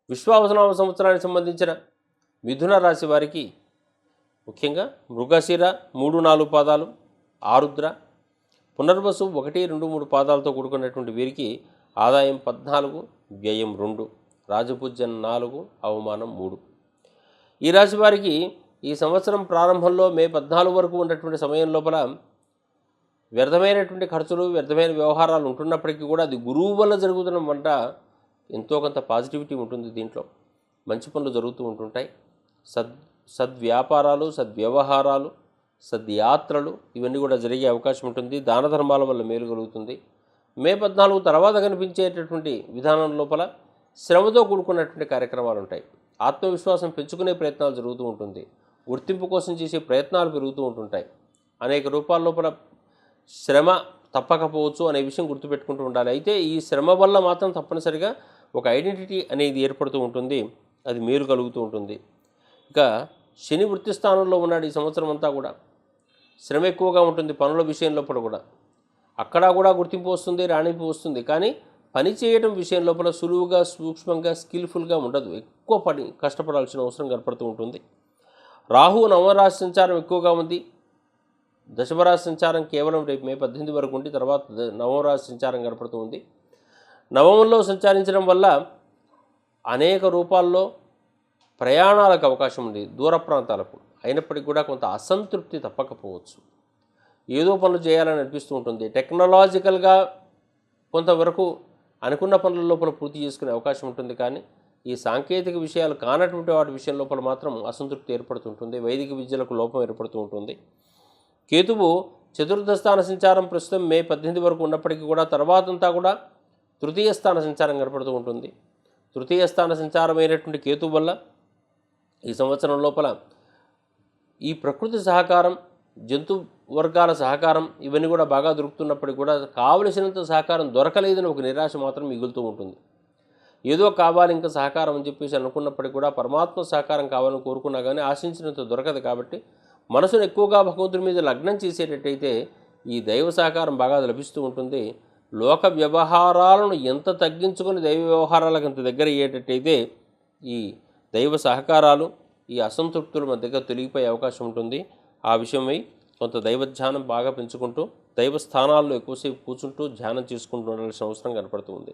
విశ్వావసనామ సంవత్సరానికి సంబంధించిన మిథున రాశి వారికి ముఖ్యంగా మృగశిర 3-4 పాదాలు, ఆరుద్ర, పునర్వసు 1-2-3 పాదాలతో కూడుకున్నటువంటి వీరికి ఆదాయం 14, వ్యయం 2, రాజపూజ్యం 4, అవమానం 3. ఈ రాశి వారికి ఈ సంవత్సరం ప్రారంభంలో మే 14 వరకు ఉన్నటువంటి సమయం లోపల వ్యర్థమైనటువంటి ఖర్చులు, వ్యర్థమైన వ్యవహారాలు ఉంటున్నప్పటికీ కూడా అది గురువు వల్ల జరుగుతున్న వంట ఎంతో కొంత పాజిటివిటీ ఉంటుంది. దీంట్లో మంచి పనులు జరుగుతూ ఉంటుంటాయి. సద్వ్యాపారాలు, సద్వ్యవహారాలు, సద్యాత్రలు ఇవన్నీ కూడా జరిగే అవకాశం ఉంటుంది. దాన ధర్మాల వల్ల మేలు కలుగుతుంది. మే 14 తర్వాత కనిపించేటటువంటి విధానం లోపల శ్రమతో కూడుకున్నటువంటి కార్యక్రమాలు ఉంటాయి. ఆత్మవిశ్వాసం పెంచుకునే ప్రయత్నాలు జరుగుతూ ఉంటుంది. గుర్తింపు కోసం చేసే ప్రయత్నాలు పెరుగుతూ ఉంటుంటాయి. అనేక రూపాల లోపల శ్రమ తప్పకపోవచ్చు అనే విషయం గుర్తుపెట్టుకుంటూ ఉండాలి. అయితే ఈ శ్రమ వల్ల మాత్రం తప్పనిసరిగా ఒక ఐడెంటిటీ అనేది ఏర్పడుతూ ఉంటుంది. అది మేలు కలుగుతూ ఉంటుంది. ఇక శని వృత్తి స్థానంలో ఉన్నాడు ఈ సంవత్సరం అంతా కూడా. శ్రమ ఎక్కువగా ఉంటుంది పనుల విషయం లోపల కూడా. అక్కడ కూడా గుర్తింపు వస్తుంది, రాణింపు వస్తుంది. కానీ పని చేయడం విషయం లోపల సులువుగా, సూక్ష్మంగా, స్కిల్ఫుల్గా ఉండదు. ఎక్కువ పని కష్టపడాల్సిన అవసరం కనపడుతూ ఉంటుంది. రాహు నవమరాశి సంచారం ఎక్కువగా ఉంది. దశమరాశి సంచారం కేవలం రేపు మే 18 వరకు ఉండి తర్వాత నవమరాశి సంచారం కనపడుతూ ఉంది. నవమంలో సంచరించడం వల్ల అనేక రూపాల్లో ప్రయాణాలకు అవకాశం ఉంది, దూర ప్రాంతాలకు. అయినప్పటికీ కూడా కొంత అసంతృప్తి తప్పకపోవచ్చు. ఏదో పనులు చేయాలని అనిపిస్తూ ఉంటుంది. టెక్నాలజికల్గా కొంతవరకు అనుకున్న పనుల లోపల పూర్తి చేసుకునే అవకాశం ఉంటుంది. కానీ ఈ సాంకేతిక విషయాలు కానటువంటి వాటి విషయం లోపల మాత్రం అసంతృప్తి ఏర్పడుతుంటుంది. వైదిక విద్యలకు లోపం ఏర్పడుతూ ఉంటుంది. కేతువు చతుర్థ స్థాన సంచారం ప్రస్తుతం మే 18 వరకు ఉన్నప్పటికీ కూడా తర్వాతంతా కూడా తృతీయ స్థాన సంచారం కనపడుతూ ఉంటుంది. తృతీయ స్థాన సంచారమైనటువంటి కేతువు వల్ల ఈ సంవత్సరం లోపల ఈ ప్రకృతి సహకారం, జంతు వర్గాల సహకారం ఇవన్నీ కూడా బాగా దొరుకుతున్నప్పటికీ కూడా కావలసినంత సహకారం దొరకలేదని ఒక నిరాశ మాత్రం మిగులుతూ ఉంటుంది. ఏదో కావాలి ఇంకా సహకారం అని చెప్పేసి అనుకున్నప్పటికీ కూడా పరమాత్మ సహకారం కావాలని కోరుకున్నా కానీ ఆశించినంత దొరకదు. కాబట్టి మనసును ఎక్కువగా భగవంతుడి మీద లగ్నం చేసేటట్టయితే ఈ దైవ సహకారం బాగా లభిస్తూ ఉంటుంది. లోక వ్యవహారాలను ఎంత తగ్గించుకొని దైవ వ్యవహారాలకు అంత దగ్గర అయ్యేటట్టయితే ఈ దైవ సహకారాలు, ఈ అసంతృప్తులు మన దగ్గర తొలగిపోయే అవకాశం ఉంటుంది. ఆ విషయమై కొంత దైవ ధ్యానం బాగా పెంచుకుంటూ దైవ స్థానాల్లో ఎక్కువసేపు కూర్చుంటూ ధ్యానం చేసుకుంటూ ఉండాల్సిన అవసరం కనపడుతుంది.